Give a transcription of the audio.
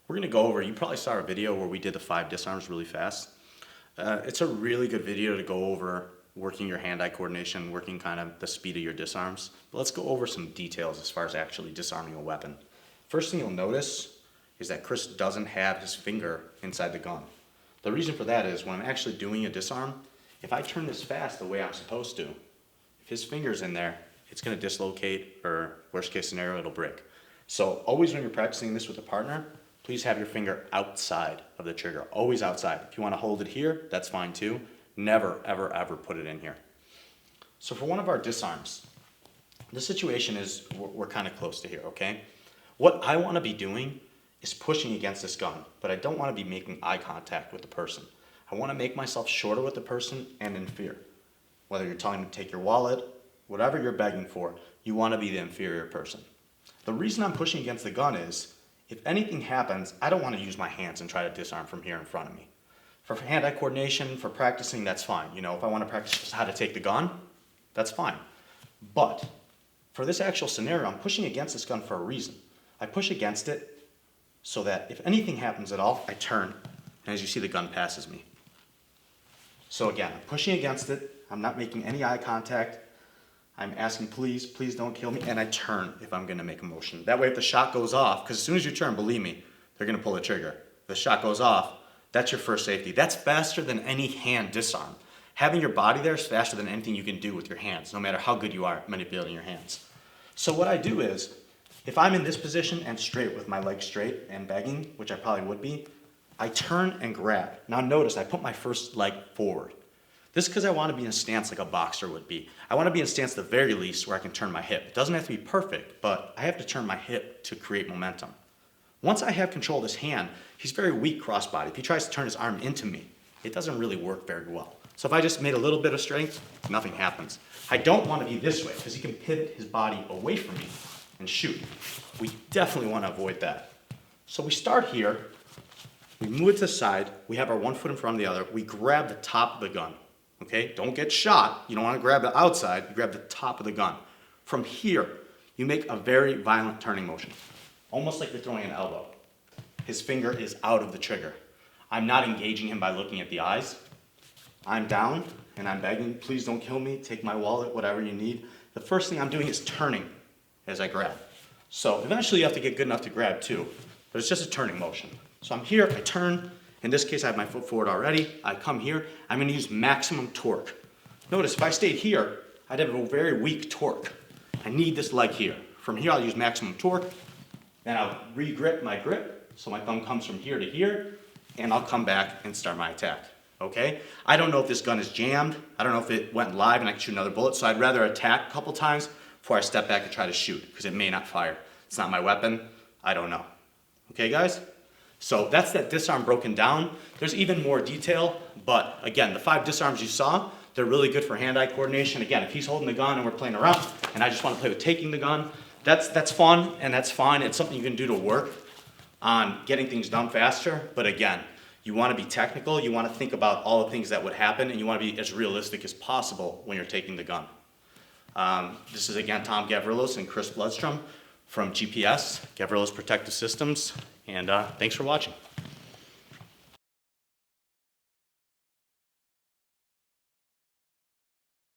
we're gonna go over, you probably saw our video where we did the 5 disarms really fast. It's a really good video to go over working your hand-eye coordination, working kind of the speed of your disarms. But let's go over some details as far as actually disarming a weapon. First thing you'll notice is that Chris doesn't have his finger inside the gun. The reason for that is when I'm actually doing a disarm, if I turn this fast the way I'm supposed to, if his finger's in there, it's gonna dislocate, or worst case scenario, it'll break. So always when you're practicing this with a partner, please have your finger outside of the trigger, always outside. If you wanna hold it here, that's fine too. Never, ever, ever put it in here. So for one of our disarms, the situation is we're kind of close to here, okay? What I wanna be doing is pushing against this gun, but I don't wanna be making eye contact with the person. I wanna make myself shorter with the person and in fear. Whether you're telling them to take your wallet, whatever you're begging for, you wanna be the inferior person. The reason I'm pushing against the gun is, if anything happens, I don't wanna use my hands and try to disarm from here in front of me. For hand-eye coordination, for practicing, that's fine. You know, if I wanna practice just how to take the gun, that's fine. But for this actual scenario, I'm pushing against this gun for a reason. I push against it so that if anything happens at all, I turn, and as you see, the gun passes me. So again, I'm pushing against it, I'm not making any eye contact, I'm asking, please, please don't kill me, and I turn if I'm gonna make a motion. That way if the shot goes off, because as soon as you turn, believe me, they're gonna pull the trigger. If the shot goes off, that's your first safety. That's faster than any hand disarm. Having your body there is faster than anything you can do with your hands, no matter how good you are at manipulating your hands. So what I do is, if I'm in this position and straight with my legs straight and begging, which I probably would be, I turn and grab. Now notice I put my first leg forward. This is because I want to be in a stance like a boxer would be. I want to be in a stance at the very least where I can turn my hip. It doesn't have to be perfect, but I have to turn my hip to create momentum. Once I have control of this hand, he's very weak crossbody. If he tries to turn his arm into me, it doesn't really work very well. So if I just made a little bit of strength, nothing happens. I don't want to be this way because he can pivot his body away from me and shoot. We definitely want to avoid that. So we start here, we move it to the side, we have our one foot in front of the other, we grab the top of the gun. Okay, don't get shot. You don't want to grab the outside, you grab the top of the gun. From here, you make a very violent turning motion, almost like you're throwing an elbow. His finger is out of the trigger. I'm not engaging him by looking at the eyes. I'm down and I'm begging, please don't kill me, take my wallet, whatever you need. The first thing I'm doing is turning as I grab. So eventually you have to get good enough to grab too, but it's just a turning motion. So I'm here, I turn. In this case, I have my foot forward already. I come here, I'm gonna use maximum torque. Notice if I stayed here, I'd have a very weak torque. I need this leg here. From here, I'll use maximum torque, then I'll re-grip my grip, so my thumb comes from here to here, and I'll come back and start my attack, okay? I don't know if this gun is jammed. I don't know if it went live and I can shoot another bullet, so I'd rather attack a couple times before I step back and try to shoot, because it may not fire. It's not my weapon, I don't know. Okay, guys? So that's that disarm broken down. There's even more detail, but again, the 5 disarms you saw, they're really good for hand-eye coordination. Again, if he's holding the gun and we're playing around, and I just want to play with taking the gun, that's fun and that's fine. It's something you can do to work on getting things done faster. But again, you want to be technical, you want to think about all the things that would happen, and you want to be as realistic as possible when you're taking the gun. This is again Tom Gavrilos and Chris Bloodstrom from GPS, Gavrilos Protective Systems, and thanks for watching.